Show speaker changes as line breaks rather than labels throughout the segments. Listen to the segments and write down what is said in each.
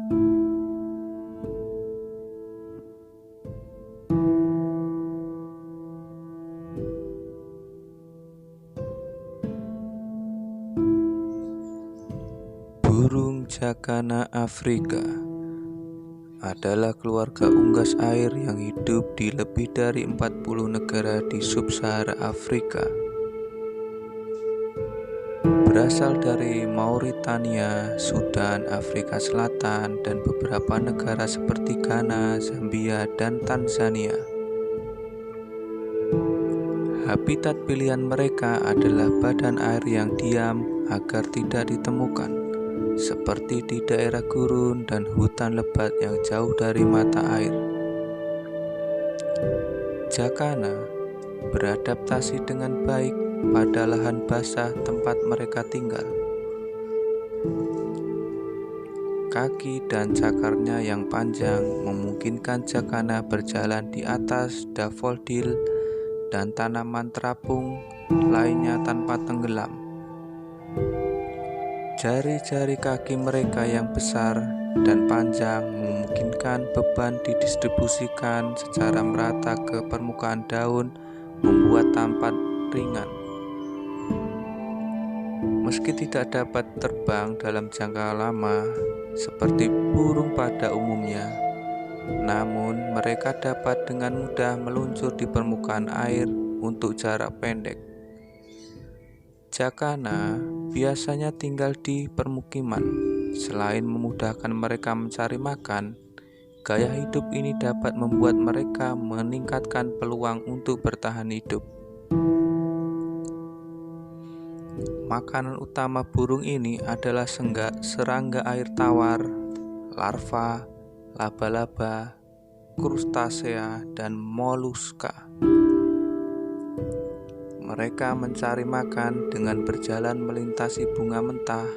Burung jakana Afrika adalah keluarga unggas air yang hidup di lebih dari 40 negara di sub-Sahara Afrika. Berasal dari Mauritania, Sudan, Afrika Selatan, dan beberapa negara seperti Ghana, Zambia, dan Tanzania. Habitat pilihan mereka adalah badan air yang diam agar tidak ditemukan, seperti di daerah gurun dan hutan lebat yang jauh dari mata air. Jakana beradaptasi dengan baik pada lahan basah tempat mereka tinggal. Kaki dan cakarnya yang panjang memungkinkan jakana berjalan di atas daffodil dan tanaman terapung lainnya tanpa tenggelam. Jari-jari kaki mereka yang besar dan panjang memungkinkan beban didistribusikan secara merata ke permukaan daun, membuat tampak ringan. Meski tidak dapat terbang dalam jangka lama seperti burung pada umumnya, namun mereka dapat dengan mudah meluncur di permukaan air untuk jarak pendek. Jakana biasanya tinggal di permukiman. Selain memudahkan mereka mencari makan, gaya hidup ini dapat membuat mereka meningkatkan peluang untuk bertahan hidup. Makanan utama burung ini adalah serangga air tawar, larva, laba-laba, krustasea, dan moluska. Mereka mencari makan dengan berjalan melintasi bunga mentah.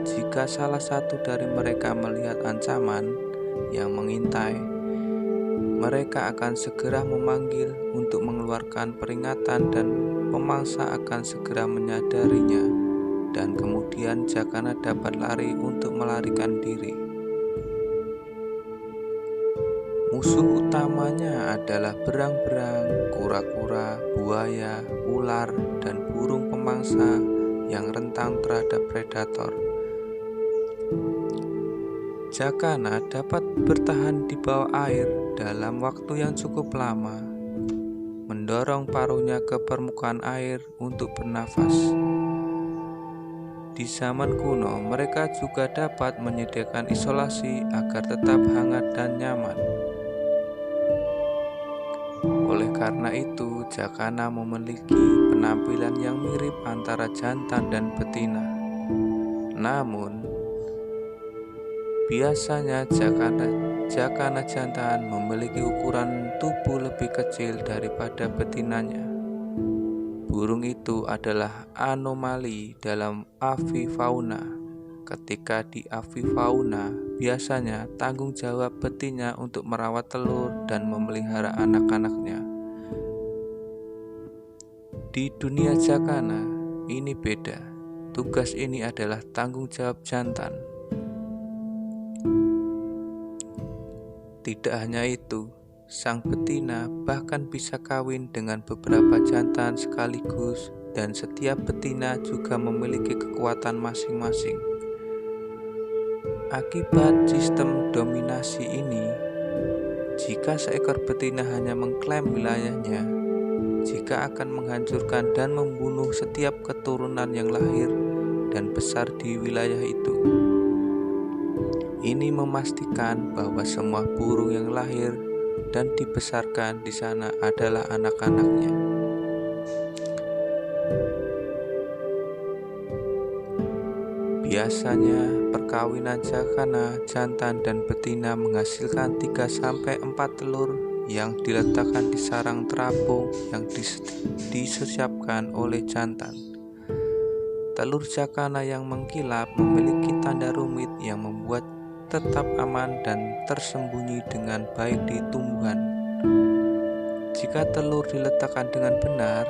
Jika salah satu dari mereka melihat ancaman yang mengintai, mereka akan segera memanggil untuk mengeluarkan peringatan dan pemangsa akan segera menyadarinya, dan kemudian jakana dapat lari untuk melarikan diri. Musuh utamanya adalah berang-berang, kura-kura, buaya, ular, dan burung pemangsa yang rentan terhadap predator. Jakana dapat bertahan di bawah air dalam waktu yang cukup lama, mendorong paruhnya ke permukaan air untuk bernafas. Di zaman kuno, mereka juga dapat menyediakan isolasi agar tetap hangat dan nyaman. Oleh karena itu, jakana memiliki penampilan yang mirip antara jantan dan betina. Namun, biasanya jakana jantan memiliki ukuran tubuh lebih kecil daripada betinanya. Burung itu adalah anomali dalam avifauna. Ketika di avifauna, biasanya tanggung jawab betina untuk merawat telur dan memelihara anak-anaknya. Di dunia jakana, ini beda. Tugas ini adalah tanggung jawab jantan. Tidak hanya itu, sang betina bahkan bisa kawin dengan beberapa jantan sekaligus, dan setiap betina juga memiliki kekuatan masing-masing. Akibat sistem dominasi ini, jika seekor betina hanya mengklaim wilayahnya, jika akan menghancurkan dan membunuh setiap keturunan yang lahir dan besar di wilayah itu. Ini memastikan bahwa semua burung yang lahir dan dibesarkan di sana adalah anak-anaknya. Biasanya perkawinan jakana jantan dan betina menghasilkan 3-4 telur yang diletakkan di sarang terapung yang disiapkan oleh jantan. Telur jakana yang mengkilap memiliki tanda rumit yang membuat tetap aman dan tersembunyi dengan baik di tumbuhan. Jika telur diletakkan dengan benar,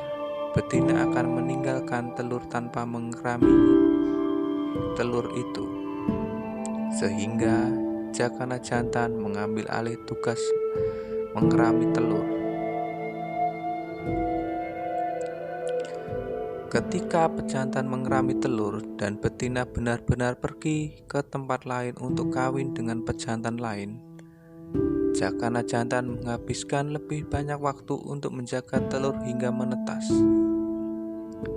betina akan meninggalkan telur tanpa mengerami telur itu. sehingga jakana jantan mengambil alih tugas mengerami telur. Ketika pejantan mengerami telur dan betina benar-benar pergi ke tempat lain untuk kawin dengan pejantan lain, jakana jantan menghabiskan lebih banyak waktu untuk menjaga telur hingga menetas.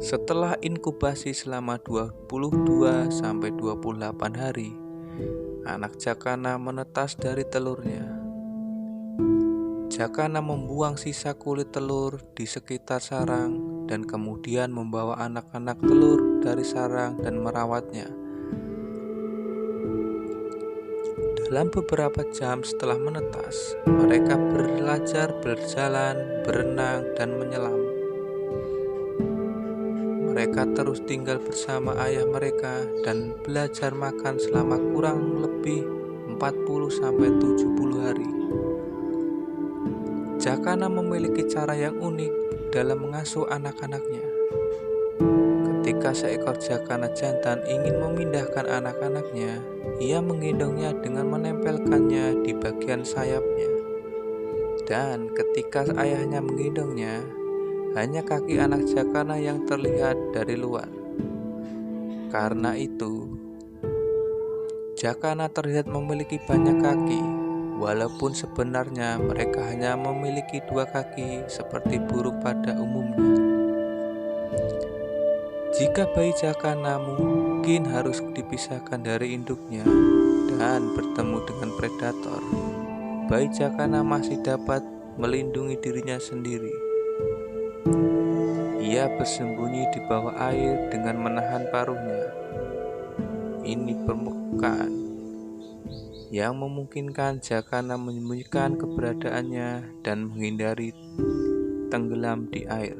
Setelah inkubasi selama 22-28 hari, anak jakana menetas dari telurnya. Jakana membuang sisa kulit telur di sekitar sarang dan kemudian membawa anak-anak telur dari sarang dan merawatnya. Dalam beberapa jam setelah menetas, mereka belajar berjalan, berenang, dan menyelam. Mereka terus tinggal bersama ayah mereka dan belajar makan selama kurang lebih 40-70 hari. Jakana memiliki cara yang unik dalam mengasuh anak-anaknya. Ketika seekor jakana jantan ingin memindahkan anak-anaknya, ia menggendongnya dengan menempelkannya di bagian sayapnya. Dan ketika ayahnya menggendongnya, hanya kaki anak jakana yang terlihat dari luar. Karena itu, jakana terlihat memiliki banyak kaki, walaupun sebenarnya mereka hanya memiliki 2 kaki seperti burung pada umumnya. Jika bayi jakana mungkin harus dipisahkan dari induknya dan bertemu dengan predator, bayi jakana masih dapat melindungi dirinya sendiri. Ia bersembunyi di bawah air dengan menahan paruhnya. Ini permukaan yang memungkinkan jakana menyembunyikan keberadaannya dan menghindari tenggelam di air.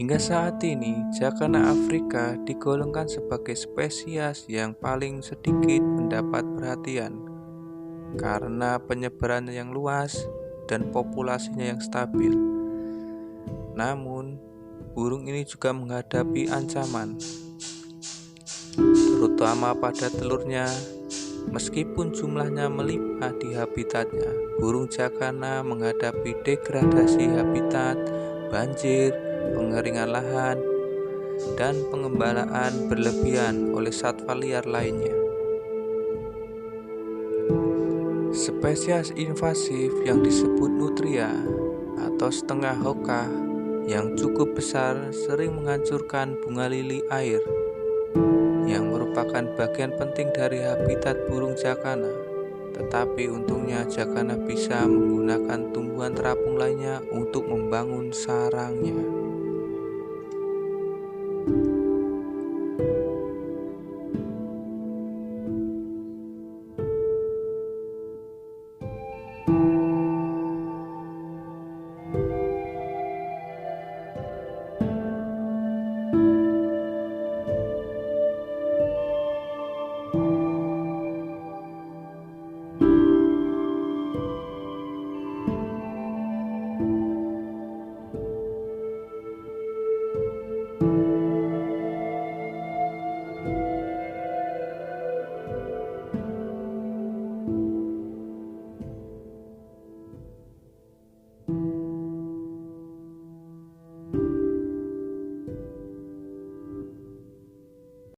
Hingga saat ini, jakana Afrika digolongkan sebagai spesies yang paling sedikit mendapat perhatian karena penyebarannya yang luas dan populasinya yang stabil. Namun, burung ini juga menghadapi ancaman, terutama pada telurnya. Meskipun jumlahnya melimpah di habitatnya, burung jakana menghadapi degradasi habitat, banjir, pengeringan lahan, dan pengembalaan berlebihan oleh satwa liar lainnya. Spesies invasif yang disebut nutria atau setengah hoka yang cukup besar sering menghancurkan bunga lili air yang merupakan bagian penting dari habitat burung jakana. Tetapi untungnya jakana bisa menggunakan tumbuhan terapung lainnya untuk membangun sarangnya.